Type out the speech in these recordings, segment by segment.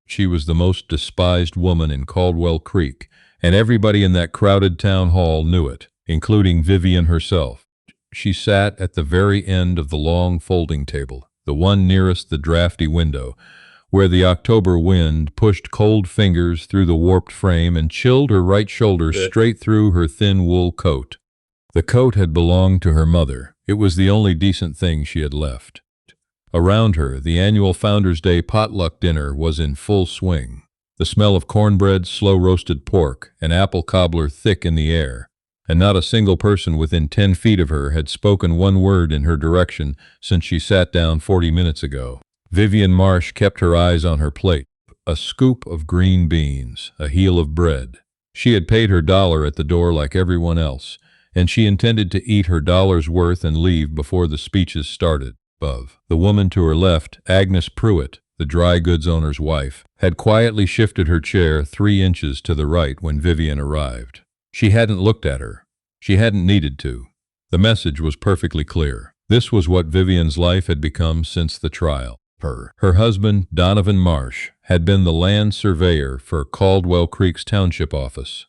She was the most despised woman in Caldwell Creek, and everybody in that crowded town hall knew it, including Vivian herself. She sat at the very end of the long folding table, the one nearest the drafty window, where the October wind pushed cold fingers through the warped frame and chilled her right shoulder straight through her thin wool coat. The coat had belonged to her mother. It was the only decent thing she had left. Around her, the annual Founders' Day potluck dinner was in full swing. The smell of cornbread, slow-roasted pork, and apple cobbler thick in the air, and not a single person within 10 feet of her had spoken one word in her direction since she sat down 40 minutes ago. Vivian Marsh kept her eyes on her plate, a scoop of green beans, a heel of bread. She had paid her $1 at the door like everyone else, and she intended to eat her $1's worth and leave before the speeches started. Above, the woman to her left, Agnes Pruitt, the dry goods owner's wife, had quietly shifted her chair 3 inches to the right when Vivian arrived. She hadn't looked at her. She hadn't needed to. The message was perfectly clear. This was what Vivian's life had become since the trial. Her husband, Donovan Marsh, had been the land surveyor for Caldwell Creek's township office.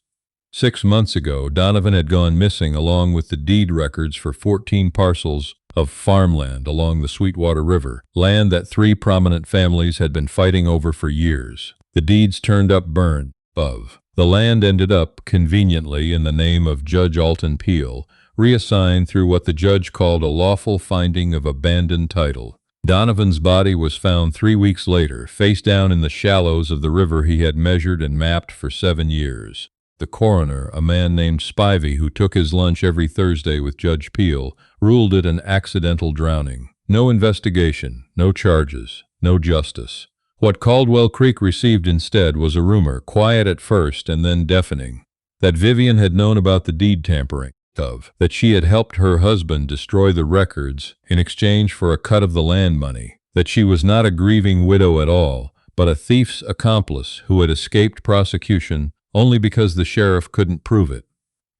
6 months ago, Donovan had gone missing along with the deed records for 14 parcels of farmland along the Sweetwater River, land that 3 prominent families had been fighting over for years. The deeds turned up burned. Above, the land ended up, conveniently in the name of Judge Alton Peel, reassigned through what the judge called a lawful finding of abandoned title. Donovan's body was found 3 weeks later, face down in the shallows of the river he had measured and mapped for 7 years. The coroner, a man named Spivey who took his lunch every Thursday with Judge Peel, ruled it an accidental drowning. No investigation, no charges, no justice. What Caldwell Creek received instead was a rumor, quiet at first and then deafening, that Vivian had known about the deed tampering, that she had helped her husband destroy the records in exchange for a cut of the land money, that she was not a grieving widow at all, but a thief's accomplice who had escaped prosecution only because the sheriff couldn't prove it.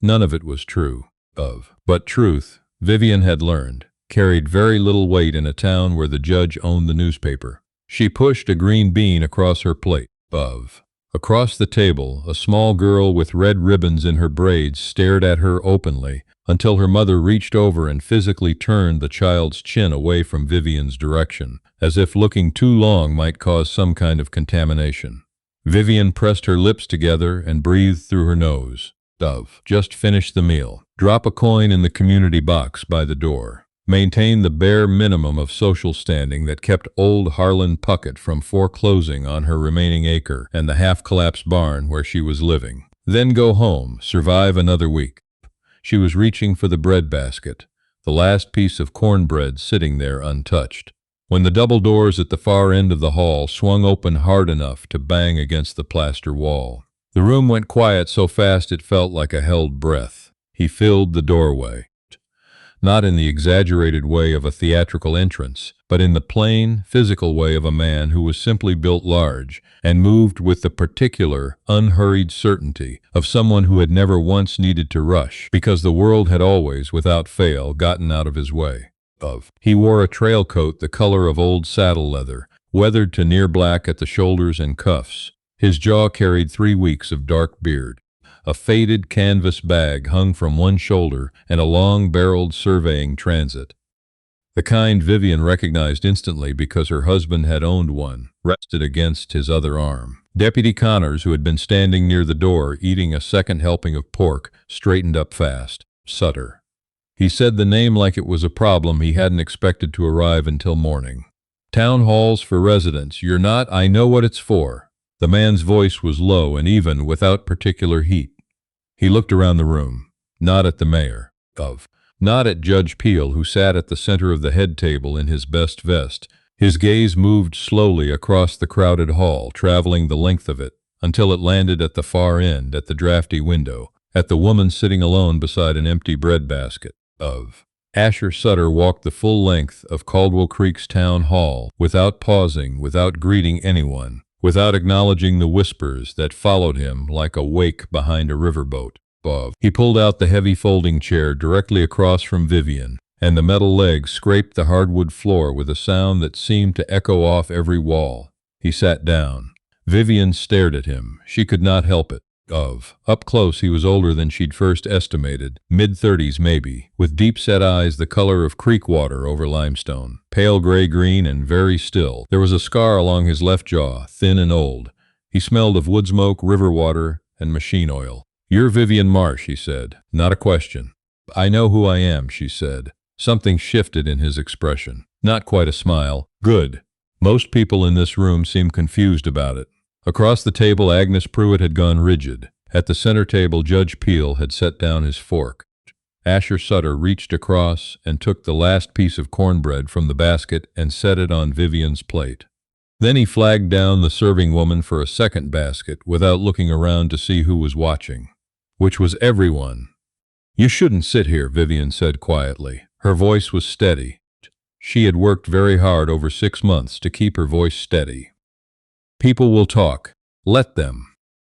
None of it was true. But truth, Vivian had learned, carried very little weight in a town where the judge owned the newspaper. She pushed a green bean across her plate. Across the table, a small girl with red ribbons in her braids stared at her openly until her mother reached over and physically turned the child's chin away from Vivian's direction, as if looking too long might cause some kind of contamination. Vivian pressed her lips together and breathed through her nose. Just finish the meal. Drop a coin in the community box by the door. Maintain the bare minimum of social standing that kept old Harlan Puckett from foreclosing on her remaining acre and the half-collapsed barn where she was living. Then go home, survive another week. She was reaching for the bread basket, the last piece of cornbread sitting there untouched, when the double doors at the far end of the hall swung open hard enough to bang against the plaster wall. The room went quiet so fast it felt like a held breath. He filled the doorway. Not in the exaggerated way of a theatrical entrance, but in the plain, physical way of a man who was simply built large and moved with the particular, unhurried certainty of someone who had never once needed to rush because the world had always, without fail, gotten out of his way. He wore a trail coat the color of old saddle leather, weathered to near black at the shoulders and cuffs. His jaw carried 3 weeks of dark beard. A faded canvas bag hung from one shoulder and a long-barreled surveying transit. The kind Vivian recognized instantly because her husband had owned one, rested against his other arm. Deputy Connors, who had been standing near the door eating a second helping of pork, straightened up fast. Sutter. He said the name like it was a problem he hadn't expected to arrive until morning. Town halls for residents, you're not, I know what it's for. The man's voice was low and even, without particular heat. He looked around the room, not at the mayor, not at Judge Peel, who sat at the center of the head table in his best vest. His gaze moved slowly across the crowded hall, traveling the length of it, until it landed at the far end, at the drafty window, at the woman sitting alone beside an empty bread basket. Asher Sutter walked the full length of Caldwell Creek's town hall, without pausing, without greeting anyone, without acknowledging the whispers that followed him like a wake behind a riverboat. He pulled out the heavy folding chair directly across from Vivian, and the metal legs scraped the hardwood floor with a sound that seemed to echo off every wall. He sat down. Vivian stared at him. She could not help it. Up close, he was older than she'd first estimated, mid-30s maybe, with deep-set eyes the color of creek water over limestone, pale gray-green and very still. There was a scar along his left jaw, thin and old. He smelled of wood smoke, river water, and machine oil. "You're Vivian Marsh," he said. "Not a question." "I know who I am," she said. Something shifted in his expression. Not quite a smile. "Good." Most people in this room seemed confused about it. Across the table, Agnes Pruitt had gone rigid. At the center table, Judge Peel had set down his fork. Asher Sutter reached across and took the last piece of cornbread from the basket and set it on Vivian's plate. Then he flagged down the serving woman for a second basket without looking around to see who was watching, which was everyone. "You shouldn't sit here," Vivian said quietly. Her voice was steady. She had worked very hard over 6 months to keep her voice steady. "People will talk. Let them."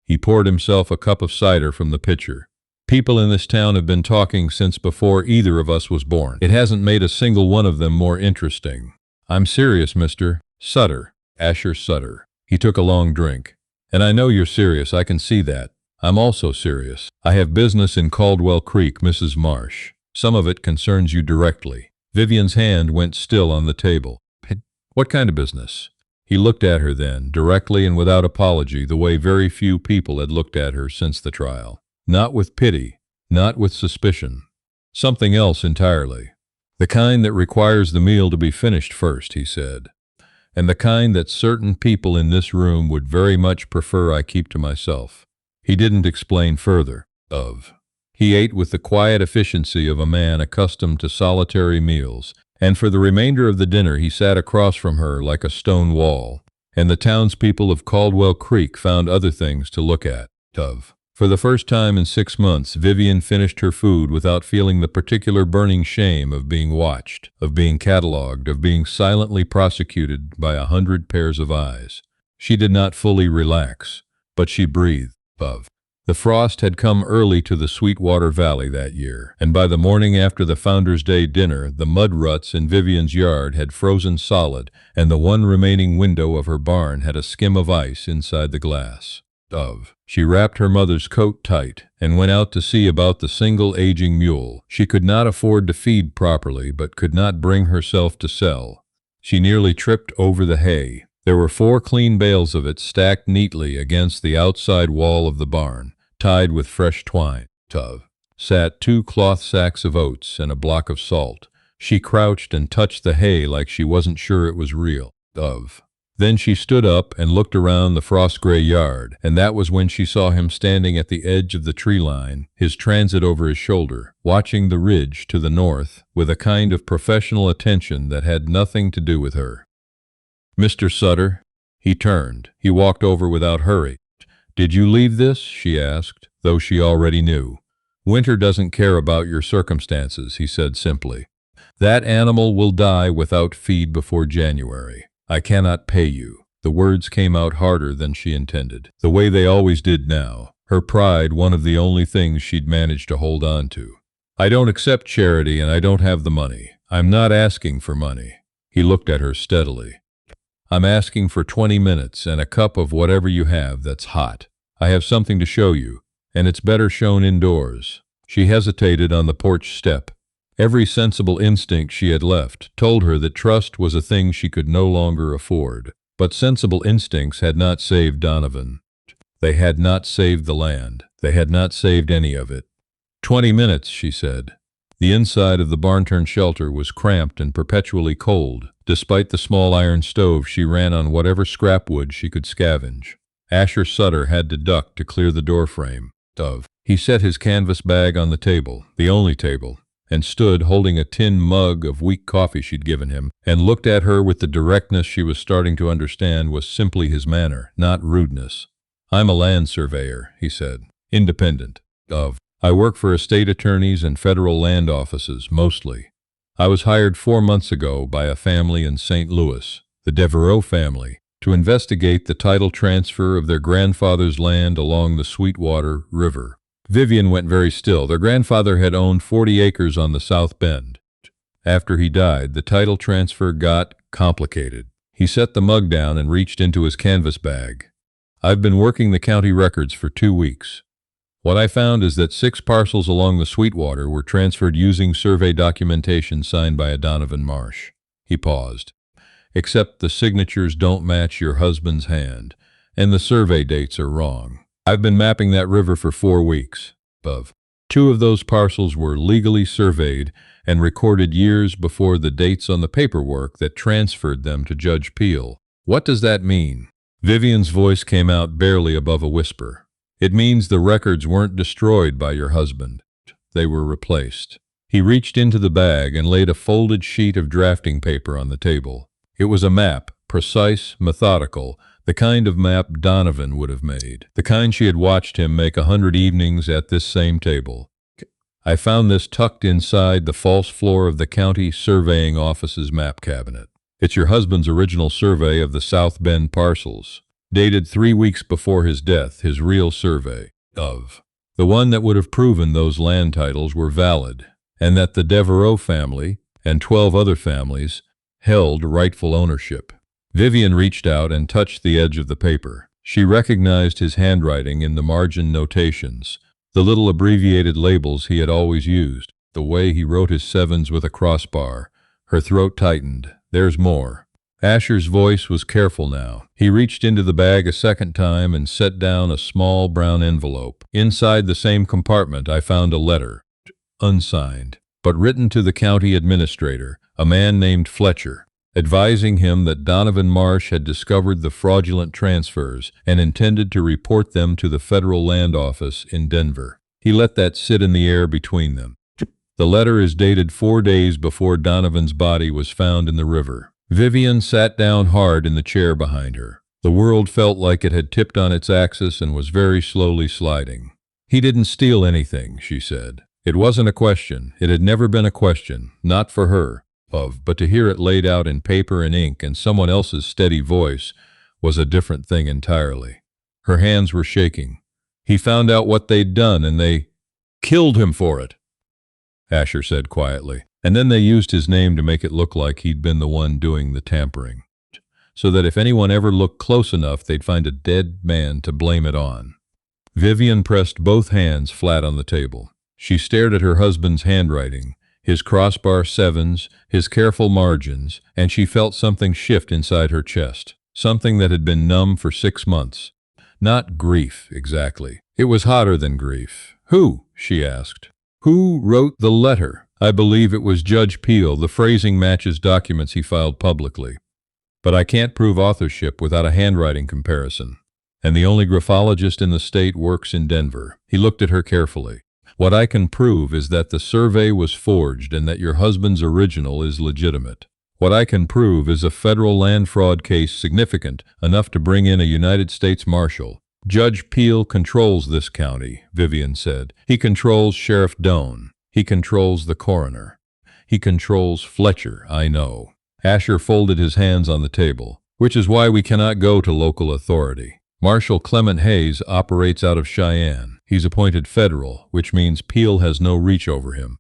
He poured himself a cup of cider from the pitcher. "People in this town have been talking since before either of us was born. It hasn't made a single one of them more interesting. I'm serious, Mr. Sutter." Asher Sutter. He took a long drink. "And I know you're serious, I can see that. I'm also serious. I have business in Caldwell Creek, Mrs. Marsh. Some of it concerns you directly." Vivian's hand went still on the table. "What kind of business?" He looked at her then, directly and without apology, the way very few people had looked at her since the trial. Not with pity, not with suspicion. Something else entirely. "The kind that requires the meal to be finished first," he said. "And the kind that certain people in this room would very much prefer I keep to myself." He didn't explain further. He ate with the quiet efficiency of a man accustomed to solitary meals, and for the remainder of the dinner he sat across from her like a stone wall, and the townspeople of Caldwell Creek found other things to look at. For the first time in 6 months, Vivian finished her food without feeling the particular burning shame of being watched, of being catalogued, of being silently prosecuted by 100 pairs of eyes. She did not fully relax, but she breathed. The frost had come early to the Sweetwater Valley that year, and by the morning after the Founder's Day dinner, the mud ruts in Vivian's yard had frozen solid, and the one remaining window of her barn had a skim of ice inside the glass. She wrapped her mother's coat tight and went out to see about the single aging mule. She could not afford to feed properly, but could not bring herself to sell. She nearly tripped over the hay. There were 4 clean bales of it stacked neatly against the outside wall of the barn, tied with fresh twine. Sat 2 cloth sacks of oats and a block of salt. She crouched and touched the hay like she wasn't sure it was real. Then she stood up and looked around the frost-gray yard, and that was when she saw him standing at the edge of the tree line, his transit over his shoulder, watching the ridge to the north with a kind of professional attention that had nothing to do with her. "Mr. Sutter?" He turned. He walked over without hurry. "Did you leave this?" she asked, though she already knew. "Winter doesn't care about your circumstances," he said simply. "That animal will die without feed before January. I cannot pay you." The words came out harder than she intended, the way they always did now, her pride one of the only things she'd managed to hold on to. "I don't accept charity and I don't have the money. I'm not asking for money." He looked at her steadily. "I'm asking for 20 minutes and a cup of whatever you have that's hot. I have something to show you, and it's better shown indoors." She hesitated on the porch step. Every sensible instinct she had left told her that trust was a thing she could no longer afford. But sensible instincts had not saved Donovan. They had not saved the land. They had not saved any of it. 20 minutes, she said. The inside of the barn-turn shelter was cramped and perpetually cold. Despite the small iron stove, she ran on whatever scrap wood she could scavenge. Asher Sutter had to duck to clear the doorframe. He set his canvas bag on the table, the only table, and stood holding a tin mug of weak coffee she'd given him, and looked at her with the directness she was starting to understand was simply his manner, not rudeness. "I'm a land surveyor," he said. "Independent. I work for estate attorneys and federal land offices, mostly. I was hired 4 months ago by a family in St. Louis, the Devereaux family, to investigate the title transfer of their grandfather's land along the Sweetwater River." Vivian went very still. Their grandfather had owned 40 acres on the South Bend. After he died, the title transfer got complicated. He set the mug down and reached into his canvas bag. I've been working the county records for 2 weeks. What I found is that 6 parcels along the Sweetwater were transferred using survey documentation signed by a Donovan Marsh. He paused. Except the signatures don't match your husband's hand, and the survey dates are wrong. I've been mapping that river for 4 weeks. Above. 2 of those parcels were legally surveyed and recorded years before the dates on the paperwork that transferred them to Judge Peel. What does that mean? Vivian's voice came out barely above a whisper. It means the records weren't destroyed by your husband. They were replaced. He reached into the bag and laid a folded sheet of drafting paper on the table. It was a map, precise, methodical, the kind of map Donovan would have made, the kind she had watched him make 100 evenings at this same table. I found this tucked inside the false floor of the county surveying office's map cabinet. It's your husband's original survey of the South Bend parcels, dated 3 weeks before his death, his real survey of the one that would have proven those land titles were valid, and that the Devereaux family and 12 other families held rightful ownership. Vivian reached out and touched the edge of the paper. She recognized his handwriting in the margin notations, the little abbreviated labels he had always used, the way he wrote his sevens with a crossbar. Her throat tightened. There's more. Asher's voice was careful now. He reached into the bag a second time and set down a small brown envelope. Inside the same compartment I found a letter, unsigned, but written to the county administrator, a man named Fletcher, advising him that Donovan Marsh had discovered the fraudulent transfers and intended to report them to the federal land office in Denver. He let that sit in the air between them. The letter is dated 4 days before Donovan's body was found in the river. Vivian sat down hard in the chair behind her. The world felt like it had tipped on its axis and was very slowly sliding. He didn't steal anything, she said. It wasn't a question. It had never been a question, not for her. But to hear it laid out in paper and ink and someone else's steady voice was a different thing entirely. Her hands were shaking. He found out what they'd done and they killed him for it, Asher said quietly. And then they used his name to make it look like he'd been the one doing the tampering, so that if anyone ever looked close enough, they'd find a dead man to blame it on. Vivian pressed both hands flat on the table. She stared at her husband's handwriting, his crossbar sevens, his careful margins, and she felt something shift inside her chest, something that had been numb for 6 months. Not grief, exactly. It was hotter than grief. Who? She asked. Who wrote the letter? I believe it was Judge Peel. The phrasing matches documents he filed publicly. But I can't prove authorship without a handwriting comparison. And the only graphologist in the state works in Denver. He looked at her carefully. What I can prove is that the survey was forged and that your husband's original is legitimate. What I can prove is a federal land fraud case significant enough to bring in a United States Marshal. Judge Peel controls this county, Vivian said. He controls Sheriff Doan. He controls the coroner. He controls Fletcher, I know. Asher folded his hands on the table, which is why we cannot go to local authority. Marshal Clement Hayes operates out of Cheyenne. He's appointed federal, which means Peel has no reach over him.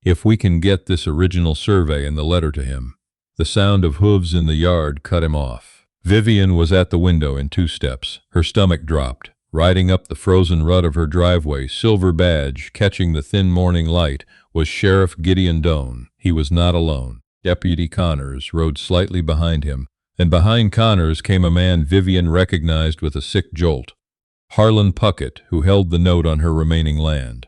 If we can get this original survey and the letter to him. The sound of hooves in the yard cut him off. Vivian was at the window in 2 steps. Her stomach dropped. Riding up the frozen rut of her driveway, silver badge catching the thin morning light, was Sheriff Gideon Doan. He was not alone. Deputy Connors rode slightly behind him, and behind Connors came a man Vivian recognized with a sick jolt. Harlan Puckett, who held the note on her remaining land.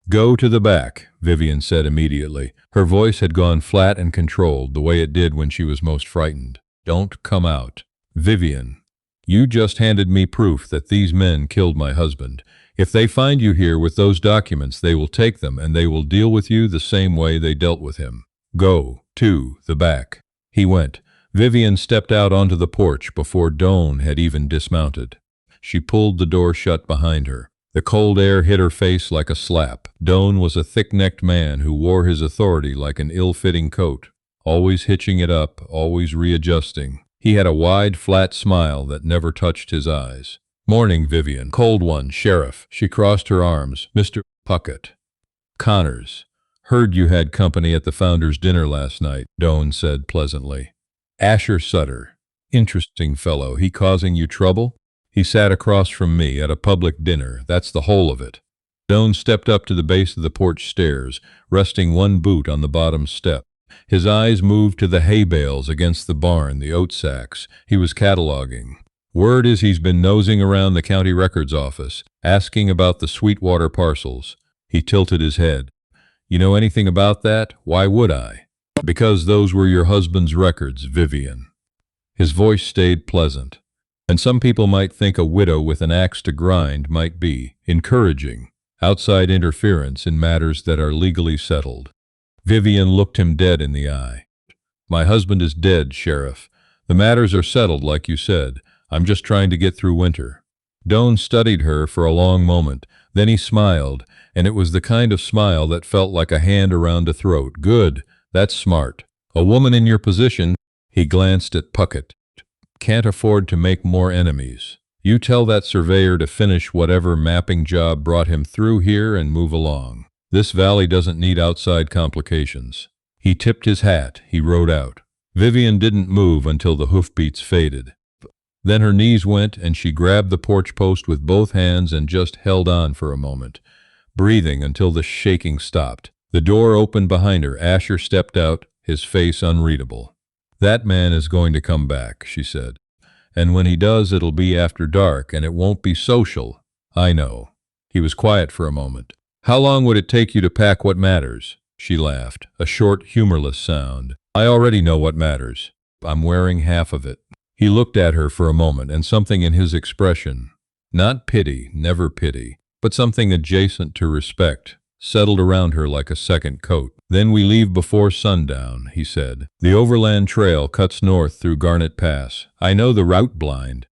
Go to the back, Vivian said immediately. Her voice had gone flat and controlled, the way it did when she was most frightened. Don't come out. Vivian, you just handed me proof that these men killed my husband. If they find you here with those documents, they will take them and they will deal with you the same way they dealt with him. Go to the back. He went. Vivian stepped out onto the porch before Doan had even dismounted. She pulled the door shut behind her. The cold air hit her face like a slap. Doan was a thick-necked man who wore his authority like an ill-fitting coat, always hitching it up, always readjusting. He had a wide, flat smile that never touched his eyes. Morning, Vivian. Cold one, Sheriff. She crossed her arms. Mr. Puckett. Connors. Heard you had company at the Founders' dinner last night, Doan said pleasantly. Asher Sutter. Interesting fellow. He causing you trouble? He sat across from me at a public dinner. That's the whole of it. Doan stepped up to the base of the porch stairs, resting one boot on the bottom step. His eyes moved to the hay bales against the barn, the oat sacks. He was cataloging. Word is he's been nosing around the county records office, asking about the Sweetwater parcels. He tilted his head. You know anything about that? Why would I? Because those were your husband's records, Vivian. His voice stayed pleasant. And some people might think a widow with an axe to grind might be encouraging outside interference in matters that are legally settled. Vivian looked him dead in the eye. My husband is dead, Sheriff. The matters are settled, like you said. I'm just trying to get through winter. Doan studied her for a long moment. Then he smiled, and it was the kind of smile that felt like a hand around a throat. Good. That's smart. A woman in your position, he glanced at Puckett, can't afford to make more enemies. You tell that surveyor to finish whatever mapping job brought him through here and move along. This valley doesn't need outside complications. He tipped his hat. He rode out. Vivian didn't move until the hoofbeats faded. Then her knees went and she grabbed the porch post with both hands and just held on for a moment, breathing until the shaking stopped. The door opened behind her. Asher stepped out, his face unreadable. That man is going to come back, she said. And when he does, it'll be after dark, and it won't be social. I know. He was quiet for a moment. How long would it take you to pack what matters? She laughed, a short, humorless sound. I already know what matters. I'm wearing half of it. He looked at her for a moment, and something in his expression, not pity, never pity, but something adjacent to respect, settled around her like a second coat. Then we leave before sundown, he said. The overland trail cuts north through Garnet Pass. I know the route blind.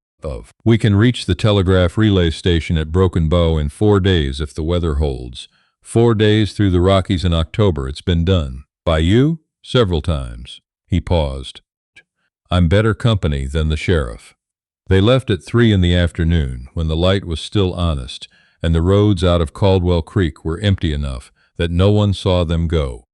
We can reach the telegraph relay station at Broken Bow in 4 days if the weather holds. 4 days through the Rockies in October. It's been done. By you? Several times. He paused. I'm better company than the sheriff. They left at 3 in the afternoon, when the light was still honest, and the roads out of Caldwell Creek were empty enough that no one saw them go.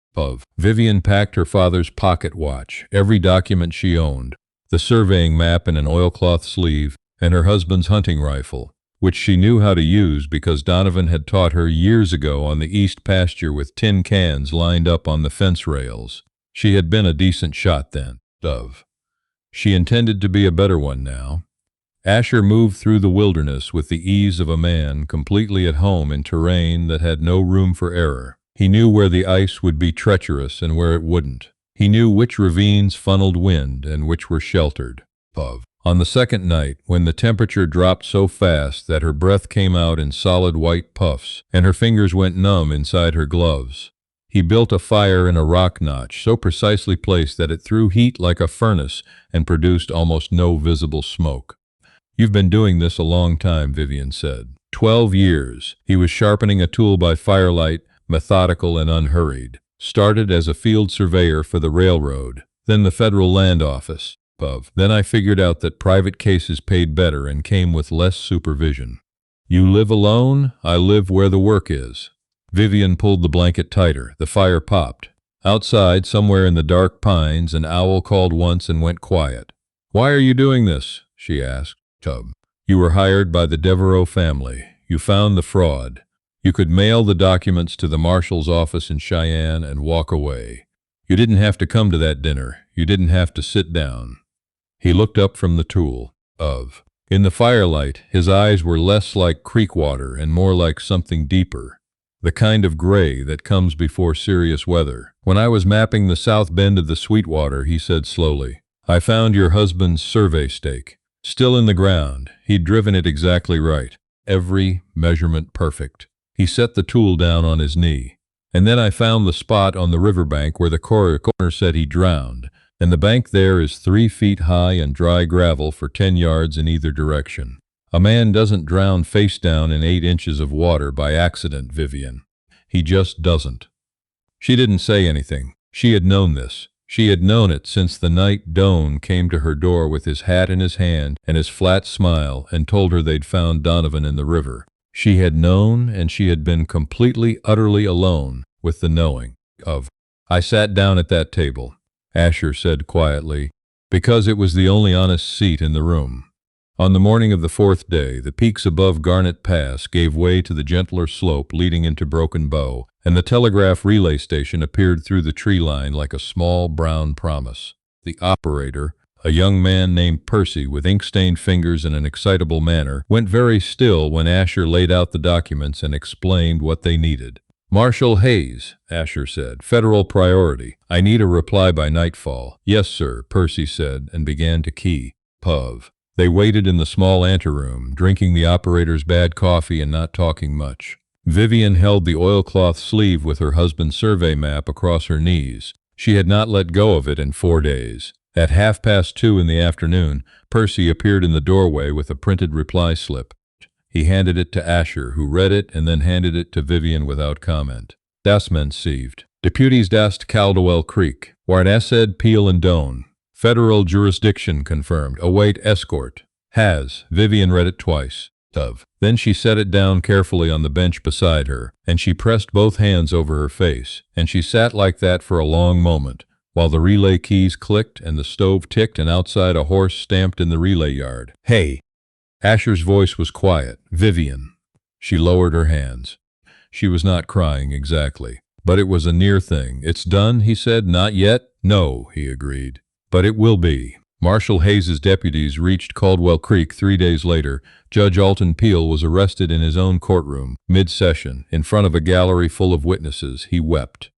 Vivian packed her father's pocket watch, every document she owned, the surveying map in an oilcloth sleeve, and her husband's hunting rifle, which she knew how to use because Donovan had taught her years ago on the east pasture with tin cans lined up on the fence rails. She had been a decent shot then. She intended to be a better one now. Asher moved through the wilderness with the ease of a man completely at home in terrain that had no room for error. He knew where the ice would be treacherous and where it wouldn't. He knew which ravines funneled wind and which were sheltered. On the second night, when the temperature dropped so fast that her breath came out in solid white puffs and her fingers went numb inside her gloves, he built a fire in a rock notch so precisely placed that it threw heat like a furnace and produced almost no visible smoke. You've been doing this a long time, Vivian said. 12 years. He was sharpening a tool by firelight, methodical and unhurried. Started as a field surveyor for the railroad, then the federal land office. Then I figured out that private cases paid better and came with less supervision. You live alone, I live where the work is. Vivian pulled the blanket tighter. The fire popped. Outside, somewhere in the dark pines, an owl called once and went quiet. Why are you doing this? She asked. You were hired by the Devereaux family. You found the fraud. You could mail the documents to the marshal's office in Cheyenne and walk away. You didn't have to come to that dinner. You didn't have to sit down. He looked up from the tool. In the firelight, his eyes were less like creek water and more like something deeper, the kind of gray that comes before serious weather. When I was mapping the south bend of the Sweetwater, he said slowly, I found your husband's survey stake. Still in the ground. He'd driven it exactly right. Every measurement perfect. He set the tool down on his knee. And then I found the spot on the riverbank where the coroner said he drowned, and the bank there is 3 feet high and dry gravel for 10 yards in either direction. A man doesn't drown face down in 8 inches of water by accident, Vivian. He just doesn't. She didn't say anything. She had known this. She had known it since the night Doan came to her door with his hat in his hand and his flat smile and told her they'd found Donovan in the river. She had known, and she had been completely, utterly alone with the knowing. I sat down at that table, Asher said quietly, because it was the only honest seat in the room. On the morning of the fourth day, the peaks above Garnet Pass gave way to the gentler slope leading into Broken Bow, and the telegraph relay station appeared through the tree line like a small brown promise. The operator, a young man named Percy with ink-stained fingers and an excitable manner, went very still when Asher laid out the documents and explained what they needed. "Marshal Hayes," Asher said, "federal priority. I need a reply by nightfall." "Yes, sir," Percy said, and began to key. Puv. They waited in the small anteroom, drinking the operator's bad coffee and not talking much. Vivian held the oilcloth sleeve with her husband's survey map across her knees. She had not let go of it in 4 days. At 2:30 in the afternoon, Percy appeared in the doorway with a printed reply slip. He handed it to Asher, who read it and then handed it to Vivian without comment. "Das sieved. Deputies dast Caldwell Creek. Warnessed Peel and Doan. Federal jurisdiction confirmed. Await escort. Has." Vivian read it twice. Then she set it down carefully on the bench beside her, and she pressed both hands over her face, and she sat like that for a long moment, while the relay keys clicked and the stove ticked and outside a horse stamped in the relay yard. "Hey!" Asher's voice was quiet. "Vivian." She lowered her hands. She was not crying exactly, but it was a near thing. "It's done," he said. "Not yet?" "No," he agreed. "But it will be." Marshal Hayes's deputies reached Caldwell Creek 3 days later. Judge Alton Peel was arrested in his own courtroom, mid-session, in front of a gallery full of witnesses. He wept.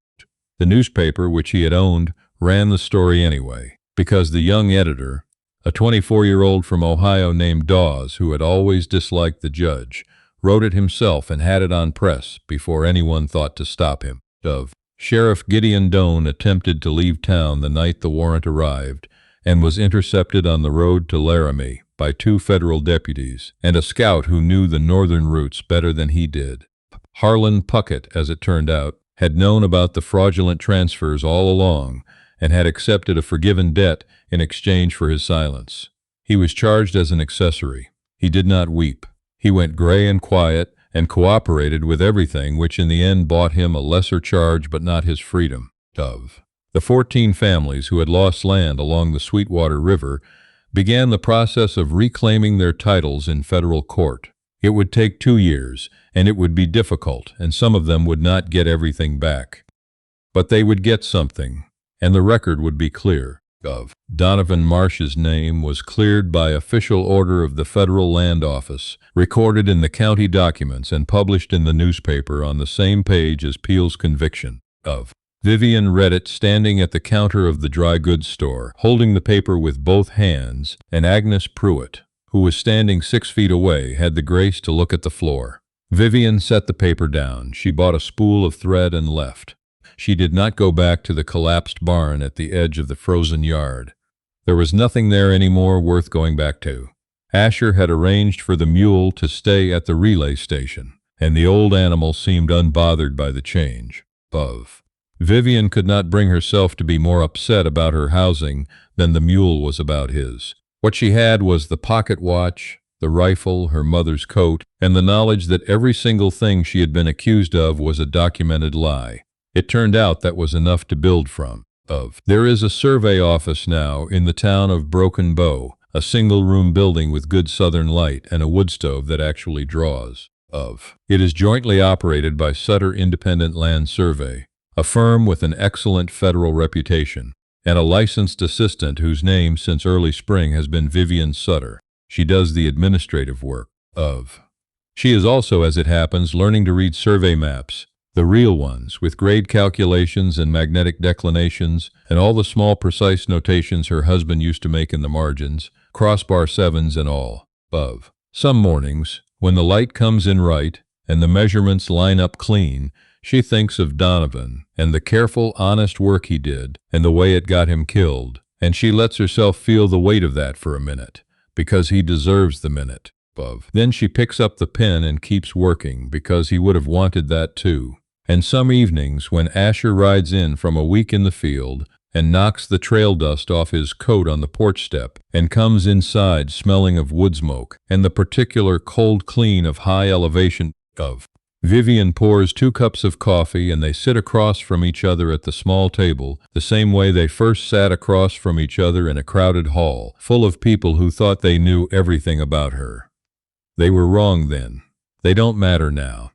The newspaper, which he had owned, ran the story anyway, because the young editor, a 24-year-old from Ohio named Dawes, who had always disliked the judge, wrote it himself and had it on press before anyone thought to stop him. Sheriff Gideon Doan attempted to leave town the night the warrant arrived and was intercepted on the road to Laramie by 2 federal deputies and a scout who knew the northern routes better than he did. Harlan Puckett, as it turned out, had known about the fraudulent transfers all along and had accepted a forgiven debt in exchange for his silence. He was charged as an accessory. He did not weep. He went gray and quiet and cooperated with everything, which in the end bought him a lesser charge but not his freedom. The 14 families who had lost land along the Sweetwater River began the process of reclaiming their titles in federal court. It would take 2 years, and it would be difficult, and some of them would not get everything back. But they would get something, and the record would be clear. Donovan Marsh's name was cleared by official order of the Federal Land Office, recorded in the county documents and published in the newspaper on the same page as Peel's conviction. Vivian read it standing at the counter of the dry goods store, holding the paper with both hands, and Agnes Pruitt, who was standing 6 feet away, had the grace to look at the floor. Vivian set the paper down. She bought a spool of thread and left. She did not go back to the collapsed barn at the edge of the frozen yard. There was nothing there anymore worth going back to. Asher had arranged for the mule to stay at the relay station, and the old animal seemed unbothered by the change. Vivian could not bring herself to be more upset about her housing than the mule was about his. What she had was the pocket watch, the rifle, her mother's coat, and the knowledge that every single thing she had been accused of was a documented lie. It turned out that was enough to build from. There is a survey office now in the town of Broken Bow, a single-room building with good southern light and a wood stove that actually draws. It is jointly operated by Sutter Independent Land Survey, a firm with an excellent federal reputation, and a licensed assistant whose name since early spring has been Vivian Sutter. She does the administrative work. She is also, as it happens, learning to read survey maps, the real ones, with grade calculations and magnetic declinations, and all the small precise notations her husband used to make in the margins, crossbar 7s and all. Some mornings, when the light comes in right and the measurements line up clean, she thinks of Donovan and the careful, honest work he did and the way it got him killed, and she lets herself feel the weight of that for a minute, because he deserves the minute. Then she picks up the pen and keeps working, because he would have wanted that too. And some evenings, when Asher rides in from a week in the field and knocks the trail dust off his coat on the porch step and comes inside smelling of wood smoke and the particular cold clean of high elevation, Vivian pours 2 cups of coffee and they sit across from each other at the small table, the same way they first sat across from each other in a crowded hall, full of people who thought they knew everything about her. They were wrong then. They don't matter now.